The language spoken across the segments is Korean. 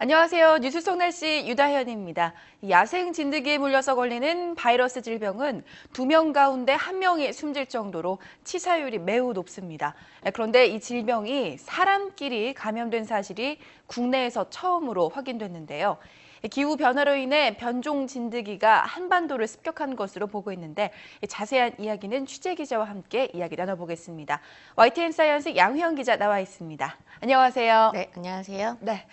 안녕하세요. 뉴스 속 날씨 유다현입니다. 야생 진드기에 물려서 걸리는 바이러스 질병은 2명 가운데 1명이 숨질 정도로 치사율이 매우 높습니다. 그런데 이 질병이 사람끼리 감염된 사실이 국내에서 처음으로 확인됐는데요. 기후 변화로 인해 변종 진드기가 한반도를 습격한 것으로 보고 있는데 자세한 이야기는 취재 기자와 함께 이야기 나눠보겠습니다. YTN 사이언스 양휘영 기자 나와 있습니다. 안녕하세요. 네, 안녕하세요. 네.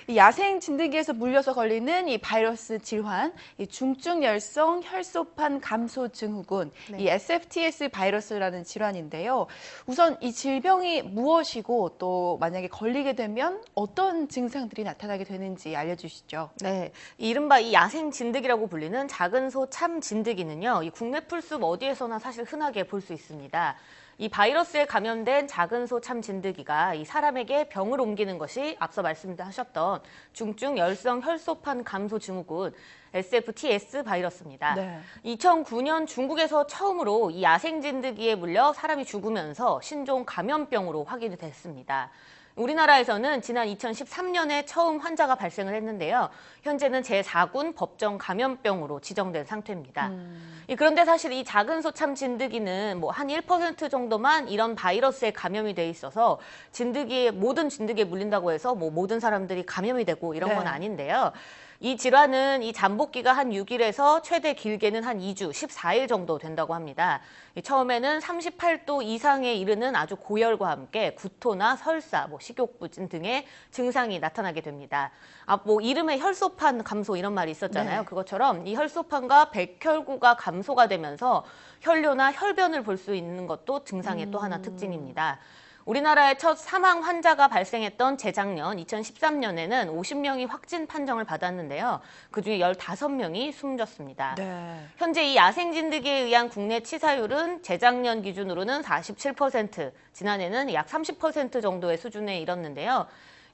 이 야생 진드기에서 물려서 걸리는 이 바이러스 질환, 이 중증열성 혈소판 감소 증후군, 네. 이 SFTS 바이러스라는 질환인데요. 우선 이 질병이 무엇이고 또 만약에 걸리게 되면 어떤 증상들이 나타나게 되는지 알려주시죠. 네, 이른바 이 야생 진드기라고 불리는 작은 소 참 진드기는요, 이 국내 풀숲 어디에서나 사실 흔하게 볼 수 있습니다. 이 바이러스에 감염된 작은 소 참 진드기가 이 사람에게 병을 옮기는 것이 앞서 말씀하셨던 중증 열성 혈소판 감소 증후군 SFTS 바이러스입니다. 네. 2009년 중국에서 처음으로 이 야생 진드기에 물려 사람이 죽으면서 신종 감염병으로 확인이 됐습니다. 우리나라에서는 지난 2013년에 처음 환자가 발생을 했는데요. 현재는 제4군 법정 감염병으로 지정된 상태입니다. 그런데 사실 이 작은 소참 진드기는 뭐 한 1% 정도만 이런 바이러스에 감염이 돼 있어서 모든 진드기에 물린다고 해서 뭐 모든 사람들이 감염이 되고 이런 건 네. 아닌데요. 이 질환은 이 잠복기가 한 6일에서 최대 길게는 한 2주, 14일 정도 된다고 합니다. 처음에는 38도 이상에 이르는 아주 고열과 함께 구토나 설사, 식욕부진 등의 증상이 나타나게 됩니다. 뭐 이름에 혈소판 감소 이런 말이 있었잖아요. 네. 그것처럼 이 혈소판과 백혈구가 감소가 되면서 혈뇨나 혈변을 볼 수 있는 것도 증상의 또 하나 특징입니다. 우리나라의 첫 사망 환자가 발생했던 재작년 2013년에는 50명이 확진 판정을 받았는데요. 그중에 15명이 숨졌습니다. 네. 현재 이 야생 진드기에 의한 국내 치사율은 재작년 기준으로는 47%, 지난해는 약 30% 정도의 수준에 이뤘는데요.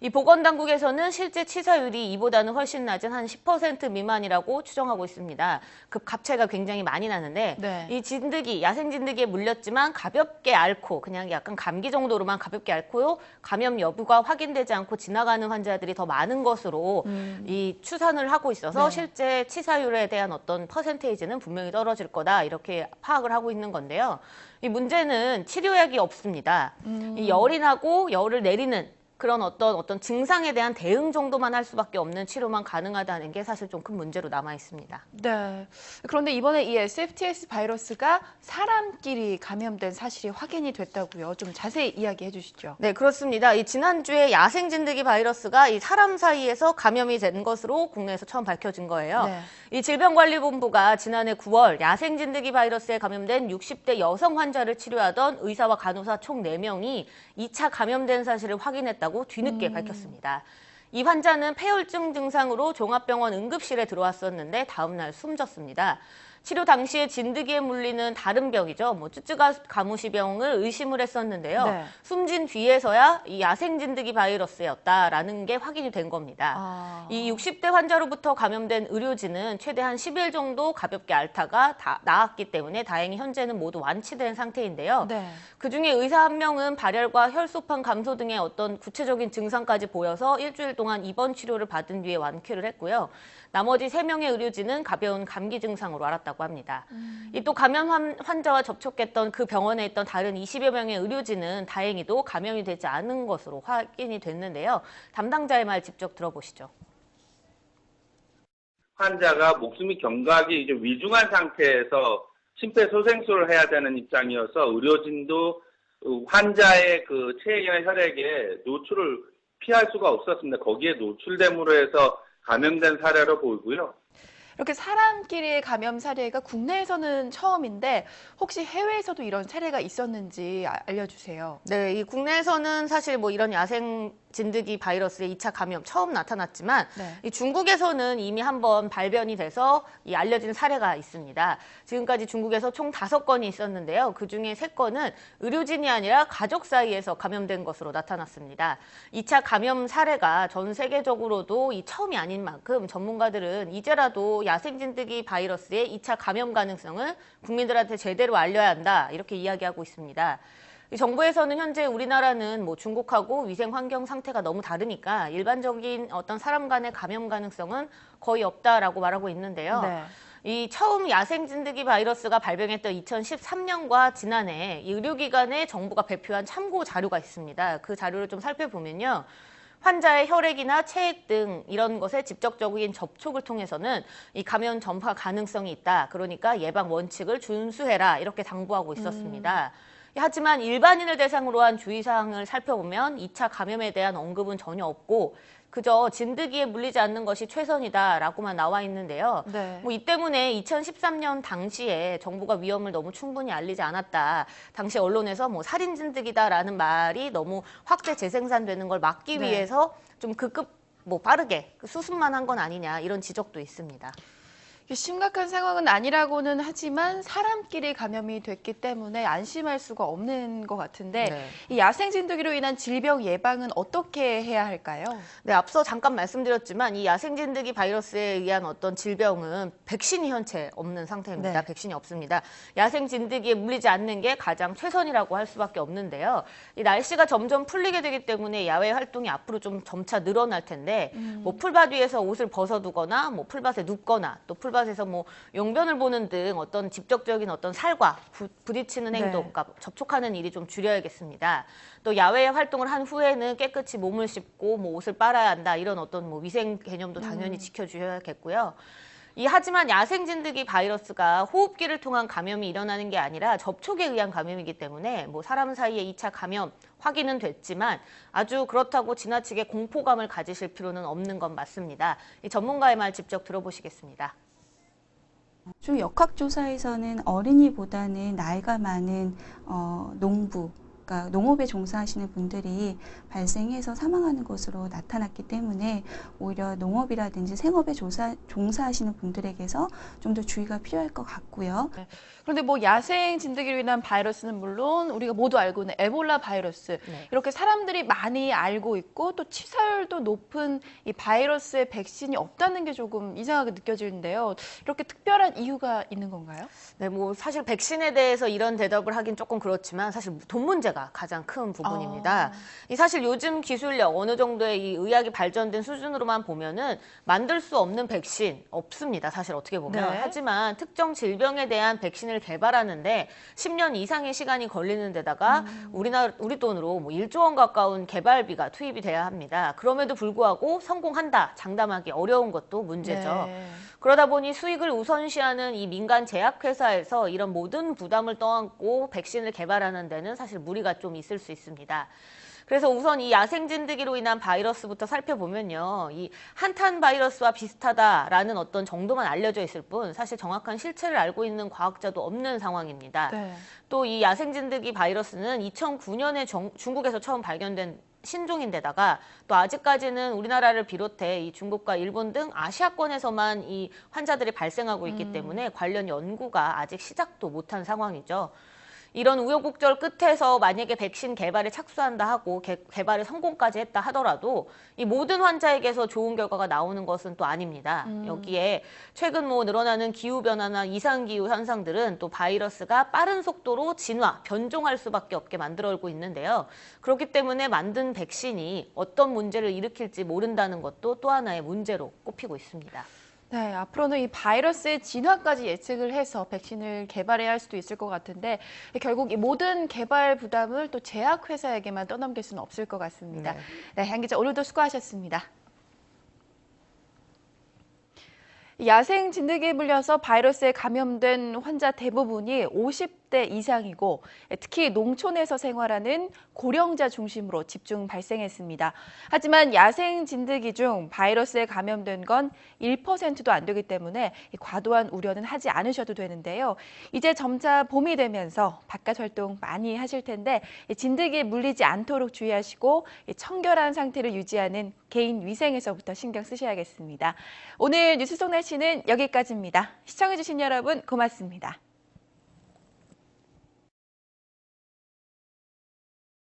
이 보건당국에서는 실제 치사율이 이보다는 훨씬 낮은 한 10% 미만이라고 추정하고 있습니다. 값차이가 굉장히 많이 나는데 네. 이 진드기, 야생 진드기에 물렸지만 가볍게 앓고 그냥 약간 감기 정도로만 가볍게 앓고요. 감염 여부가 확인되지 않고 지나가는 환자들이 더 많은 것으로 이 추산을 하고 있어서 네. 실제 치사율에 대한 어떤 퍼센테이지는 분명히 떨어질 거다 이렇게 파악을 하고 있는 건데요. 이 문제는 치료약이 없습니다. 이 열이 나고 열을 내리는 그런 어떤 증상에 대한 대응 정도만 할 수밖에 없는 치료만 가능하다는 게 사실 좀 큰 문제로 남아 있습니다. 네. 그런데 이번에 이 SFTS 바이러스가 사람끼리 감염된 사실이 확인이 됐다고요. 좀 자세히 이야기해 주시죠. 네, 그렇습니다. 이 지난주에 야생 진드기 바이러스가 이 사람 사이에서 감염이 된 것으로 국내에서 처음 밝혀진 거예요. 네. 이 질병관리본부가 지난해 9월 야생 진드기 바이러스에 감염된 60대 여성 환자를 치료하던 의사와 간호사 총 4명이 2차 감염된 사실을 확인했다고 뒤늦게 밝혔습니다. 이 환자는 폐혈증 증상으로 종합병원 응급실에 들어왔었는데 다음 날 숨졌습니다. 치료 당시에 진드기에 물리는 다른 병이죠. 쯔쯔가무시병을 의심을 했었는데요. 네. 숨진 뒤에서야 이 야생 진드기 바이러스였다라는 게 확인이 된 겁니다. 이 60대 환자로부터 감염된 의료진은 최대 한 10일 정도 가볍게 앓다가 나았기 때문에 다행히 현재는 모두 완치된 상태인데요. 네. 그중에 의사 1명은 발열과 혈소판 감소 등의 어떤 구체적인 증상까지 보여서 일주일 동안 입원 치료를 받은 뒤에 완쾌를 했고요. 나머지 3명의 의료진은 가벼운 감기 증상으로 앓았다고 합니다. 이 또 감염 환자와 접촉했던 그 병원에 있던 다른 20여 명의 의료진은 다행히도 감염이 되지 않은 것으로 확인이 됐는데요. 담당자의 말 직접 들어보시죠. 환자가 목숨이 경각이 이제 위중한 상태에서 심폐소생술을 해야 되는 입장이어서 의료진도 환자의 그 체액이나 혈액에 노출을 피할 수가 없었습니다. 거기에 노출됨으로 해서 감염된 사례로 보이고요. 이렇게 사람끼리의 감염 사례가 국내에서는 처음인데 혹시 해외에서도 이런 사례가 있었는지 알려주세요. 네, 이 국내에서는 사실 뭐 이런 야생 진드기 바이러스의 2차 감염 처음 나타났지만 네. 이 중국에서는 이미 한번 발견이 돼서 이 알려진 사례가 있습니다. 지금까지 중국에서 총 5건이 있었는데요. 그중에 3건은 의료진이 아니라 가족 사이에서 감염된 것으로 나타났습니다. 2차 감염 사례가 전 세계적으로도 이 처음이 아닌 만큼 전문가들은 이제라도 야생 진드기 바이러스의 2차 감염 가능성을 국민들한테 제대로 알려야 한다 이렇게 이야기하고 있습니다. 이 정부에서는 현재 우리나라는 뭐 중국하고 위생 환경 상태가 너무 다르니까 일반적인 어떤 사람 간의 감염 가능성은 거의 없다라고 말하고 있는데요. 네. 이 처음 야생 진드기 바이러스가 발병했던 2013년과 지난해 이 의료기관에 정부가 발표한 참고 자료가 있습니다. 그 자료를 좀 살펴보면요. 환자의 혈액이나 체액 등 이런 것에 직접적인 접촉을 통해서는 이 감염 전파 가능성이 있다. 그러니까 예방 원칙을 준수해라 이렇게 당부하고 있었습니다. 하지만 일반인을 대상으로 한 주의사항을 살펴보면 2차 감염에 대한 언급은 전혀 없고 그저 진드기에 물리지 않는 것이 최선이다라고만 나와 있는데요. 네. 뭐 이 때문에 2013년 당시에 정부가 위험을 너무 충분히 알리지 않았다. 당시 언론에서 뭐 살인 진드기다라는 말이 너무 확대 재생산되는 걸 막기 네. 위해서 좀 급급 빠르게 수습만 한 건 아니냐 이런 지적도 있습니다. 심각한 상황은 아니라고는 하지만 사람끼리 감염이 됐기 때문에 안심할 수가 없는 것 같은데 네. 이 야생 진드기로 인한 질병 예방은 어떻게 해야 할까요? 네, 앞서 잠깐 말씀드렸지만 이 야생 진드기 바이러스에 의한 어떤 질병은 백신이 현재 없는 상태입니다. 네. 백신이 없습니다. 야생 진드기에 물리지 않는 게 가장 최선이라고 할 수밖에 없는데요. 이 날씨가 점점 풀리게 되기 때문에 야외 활동이 앞으로 좀 점차 늘어날 텐데 뭐 풀밭 위에서 옷을 벗어두거나 뭐 풀밭에 눕거나 또 풀밭에서 뭐 용변을 보는 등 어떤 직접적인 어떤 살과 부딪히는 행동, 네. 그러니까 접촉하는 일이 좀 줄여야겠습니다. 또 야외 활동을 한 후에는 깨끗이 몸을 씻고 뭐 옷을 빨아야 한다 이런 어떤 뭐 위생 개념도 당연히 지켜주셔야겠고요. 하지만 야생 진드기 바이러스가 호흡기를 통한 감염이 일어나는 게 아니라 접촉에 의한 감염이기 때문에 뭐 사람 사이에 2차 감염 확인은 됐지만 아주 그렇다고 지나치게 공포감을 가지실 필요는 없는 건 맞습니다. 이 전문가의 말 직접 들어보시겠습니다. 좀 역학조사에서는 어린이보다는 나이가 많은 농부, 그러니까 농업에 종사하시는 분들이 발생해서 사망하는 것으로 나타났기 때문에 오히려 농업이라든지 생업에 종사하시는 분들에게서 좀 더 주의가 필요할 것 같고요. 그런데 뭐 야생 진드기로 인한 바이러스는 물론 우리가 모두 알고 있는 에볼라 바이러스 네. 이렇게 사람들이 많이 알고 있고 또 치사율도 높은 이 바이러스의 백신이 없다는 게 조금 이상하게 느껴지는데요. 이렇게 특별한 이유가 있는 건가요? 네, 뭐 사실 백신에 대해서 이런 대답을 하긴 조금 그렇지만 사실 돈 문제가 가장 큰 부분입니다. 사실 요즘 기술력 어느 정도의 이 의학이 발전된 수준으로만 보면은 만들 수 없는 백신 없습니다. 사실 어떻게 보면. 네. 하지만 특정 질병에 대한 백신을 개발하는데 10년 이상의 시간이 걸리는 데다가 우리 돈으로 뭐 1조 원 가까운 개발비가 투입이 돼야 합니다. 그럼에도 불구하고 성공한다 장담하기 어려운 것도 문제죠. 네. 그러다 보니 수익을 우선시하는 이 민간 제약회사에서 이런 모든 부담을 떠안고 백신을 개발하는 데는 사실 무리가 좀 있을 수 있습니다. 그래서 우선 이 야생 진드기로 인한 바이러스부터 살펴보면요. 이 한탄 바이러스와 비슷하다라는 어떤 정도만 알려져 있을 뿐 사실 정확한 실체를 알고 있는 과학자도 없는 상황입니다. 네. 또 이 야생 진드기 바이러스는 2009년에 중국에서 처음 발견된 신종인데다가 또 아직까지는 우리나라를 비롯해 이 중국과 일본 등 아시아권에서만 이 환자들이 발생하고 있기 때문에 관련 연구가 아직 시작도 못한 상황이죠. 이런 우여곡절 끝에서 만약에 백신 개발에 착수한다 하고 개발에 성공까지 했다 하더라도 이 모든 환자에게서 좋은 결과가 나오는 것은 또 아닙니다. 여기에 최근 뭐 늘어나는 기후변화나 이상기후 현상들은 또 바이러스가 빠른 속도로 진화, 변종할 수밖에 없게 만들어오고 있는데요. 그렇기 때문에 만든 백신이 어떤 문제를 일으킬지 모른다는 것도 또 하나의 문제로 꼽히고 있습니다. 네, 앞으로는 이 바이러스의 진화까지 예측을 해서 백신을 개발해야 할 수도 있을 것 같은데 결국 이 모든 개발 부담을 또 제약회사에게만 떠넘길 수는 없을 것 같습니다. 네, 한 기자 오늘도 수고하셨습니다. 야생 진드기에 물려서 바이러스에 감염된 환자 대부분이 50대 이상이고 특히 농촌에서 생활하는 고령자 중심으로 집중 발생했습니다. 하지만 야생 진드기 중 바이러스에 감염된 건 1%도 안 되기 때문에 과도한 우려는 하지 않으셔도 되는데요. 이제 점차 봄이 되면서 바깥 활동 많이 하실 텐데 진드기에 물리지 않도록 주의하시고 청결한 상태를 유지하는 개인 위생에서부터 신경 쓰셔야겠습니다. 오늘 뉴스 속 날씨는 여기까지입니다. 시청해주신 여러분 고맙습니다.